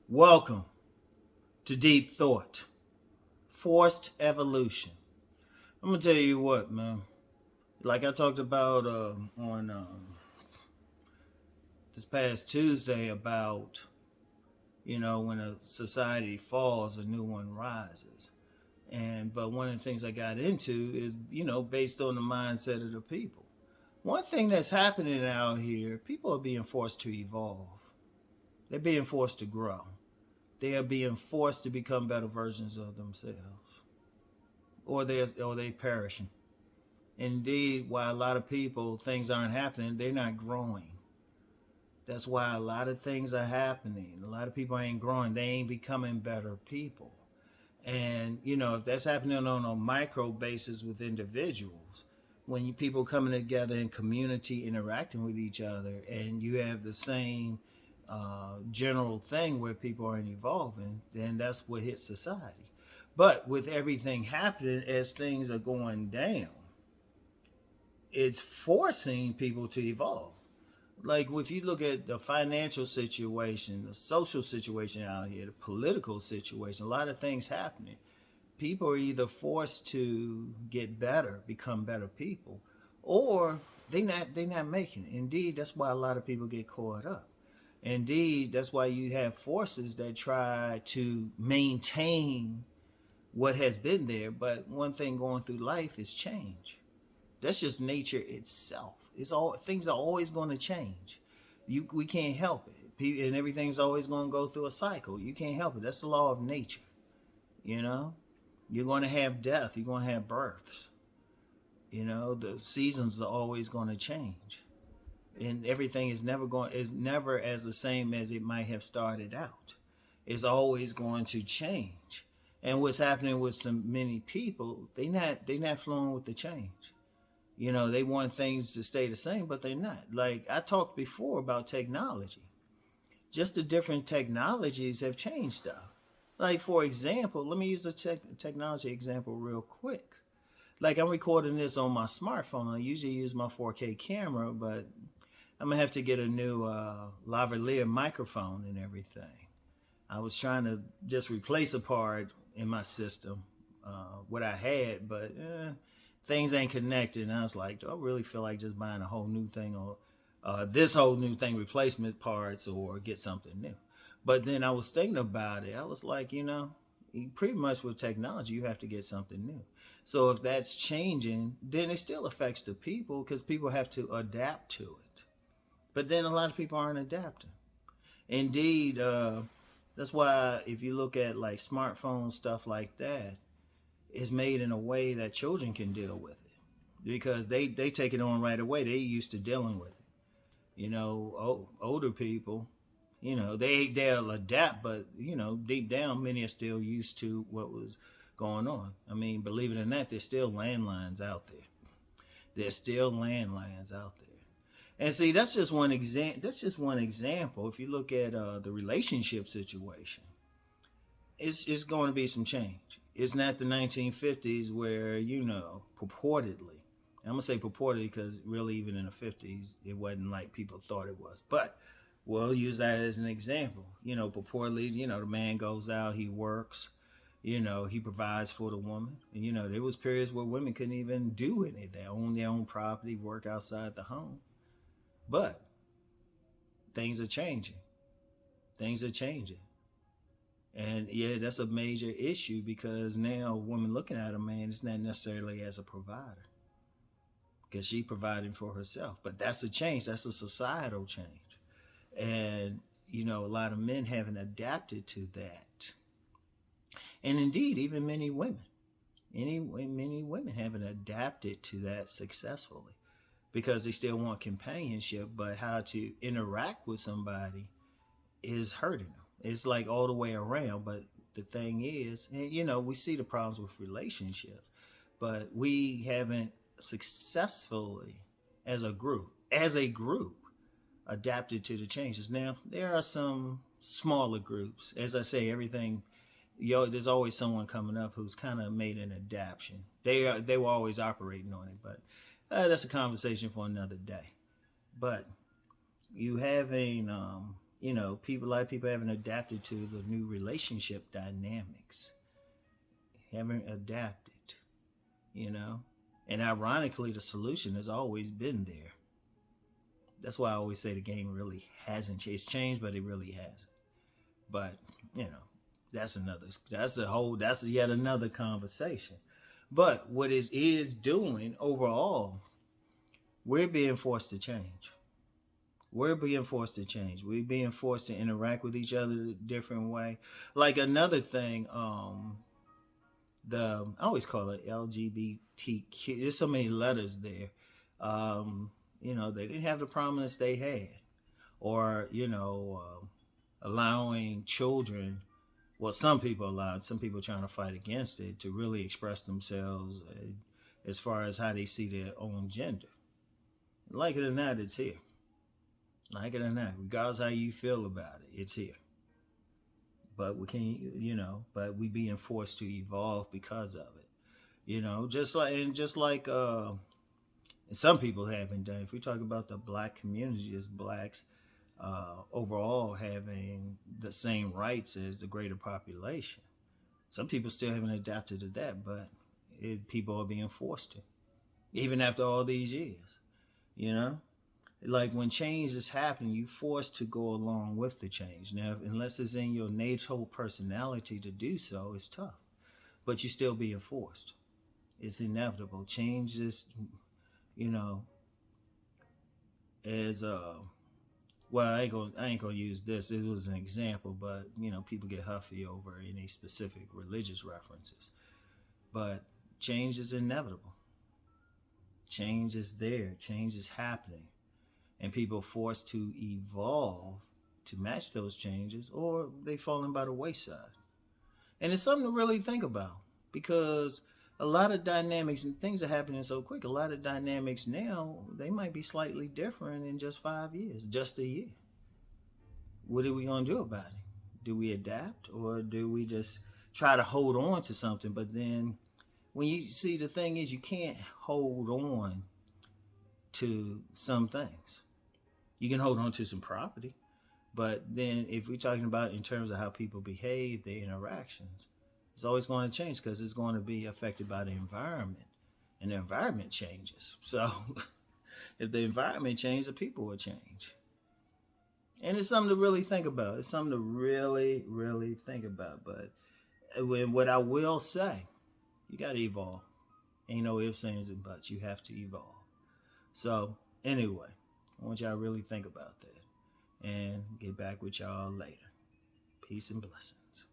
Welcome to Deep Thought, Forced Evolution. I'm gonna tell you what, man. Like I talked about on this past Tuesday about when a society falls, a new one rises. But one of the things I got into is based on the mindset of the people. One thing that's happening out here, people are being forced to evolve. They're being forced to grow. They are being forced to become better versions of themselves, or they perishing. Indeed, while a lot of people things aren't happening, they're not growing. That's why a lot of things are happening. A lot of people ain't growing. They ain't becoming better people. And if that's happening on a micro basis with individuals, when people coming together in community, interacting with each other, and you have the same general thing where people aren't evolving, then that's what hits society. But with everything happening as things are going down, it's forcing people to evolve. Like if you look at the financial situation, the social situation out here, the political situation, a lot of things happening. People are either forced to get better, become better people, or they not making it. Indeed, that's why a lot of people get caught up. Indeed, that's why you have forces that try to maintain what has been there. But one thing going through life is change. That's just nature itself. It's all things are always going to change. We can't help it, and everything's always going to go through a cycle. You can't help it. That's the law of nature. You know, you're going to have death. You're going to have births. The seasons are always going to change, and everything is never as the same as it might have started out. It's always going to change. And what's happening with so many people, they not flowing with the change. They want things to stay the same, but they're not. Like I talked before about technology. Just the different technologies have changed stuff. Like for example, let me use a technology example real quick. Like I'm recording this on my smartphone. I usually use my 4K camera, but I'm gonna have to get a new lavalier microphone and everything. I was trying to just replace a part in my system, what I had, but things ain't connected. And I was like, do I really feel like just buying a whole new thing, or this whole new thing, replacement parts, or get something new? But then I was thinking about it. I was like, pretty much with technology, you have to get something new. So if that's changing, then it still affects the people because people have to adapt to it. But then a lot of people aren't adapting. Indeed, that's why if you look at like smartphone stuff like that, it's made in a way that children can deal with it because they take it on right away. They used to dealing with it. Older people, they'll adapt, but deep down, many are still used to what was going on. I mean, believe it or not, there's still landlines out there. There's still landlines out there. And see, that's just one example. That's just one example. If you look at the relationship situation, it's going to be some change. It's not the 1950s where purportedly. I'm gonna say purportedly because really, even in the 50s, it wasn't like people thought it was. But we'll use that as an example. Purportedly, the man goes out, he works, he provides for the woman. And there was periods where women couldn't even do anything. They own their own property, work outside the home. But things are changing. Things are changing. And yeah, that's a major issue because now a woman looking at a man is not necessarily as a provider because she's providing for herself. But that's a change. That's a societal change. And, a lot of men haven't adapted to that. And indeed, even many women. Many women haven't adapted to that successfully because they still want companionship, but how to interact with somebody is hurting them. It's like all the way around. But the thing is, and we see the problems with relationships, but we haven't successfully, as a group, adapted to the changes. Now there are some smaller groups. As I say, everything. There's always someone coming up who's kind of made an adaptation. They were always operating on it, but that's a conversation for another day. But you having you know, a lot of people haven't adapted to the new relationship dynamics. Haven't adapted, you know. And ironically, the solution has always been there. That's why I always say the game really hasn't changed. It's changed, but it really hasn't. But, you know, that's yet another conversation. But what it is doing overall, we're being forced to change. We're being forced to change. We're being forced to interact with each other a different way. Like another thing, I always call it LGBTQ. There's so many letters there. You know, they didn't have the prominence they had, or allowing children. Well, some people allowed. Some people trying to fight against it to really express themselves as far as how they see their own gender. Like it or not, it's here. Like it or not, regardless how you feel about it, it's here. But we can, but we being forced to evolve because of it. You know, just like some people haven't done. If we talk about the black community as blacks, overall having the same rights as the greater population, some people still haven't adapted to that, but people are being forced to, even after all these years. You know, like when change is happening, you're forced to go along with the change. Now, unless it's in your natural personality to do so, it's tough. But you're still being forced. It's inevitable. Change is, you know, as well, I ain't gonna use this. It was an example, but people get huffy over any specific religious references. But change is inevitable. Change is there. Change is happening. And people forced to evolve to match those changes, or they falling by the wayside. And it's something to really think about, because a lot of dynamics and things are happening so quick. A lot of dynamics now, they might be slightly different in just 5 years, just a year. What are we going to do about it? Do we adapt, or do we just try to hold on to something? But then when you see, the thing is, you can't hold on to some things. You can hold on to some property, but then if we're talking about in terms of how people behave, their interactions, it's always going to change, because it's going to be affected by the environment, and the environment changes. So if the environment changes, the people will change. And it's something to really think about. It's something to really, really think about. But what I will say, you got to evolve. Ain't no ifs, ands, and buts. You have to evolve. So anyway, I want y'all to really think about that, and get back with y'all later. Peace and blessings.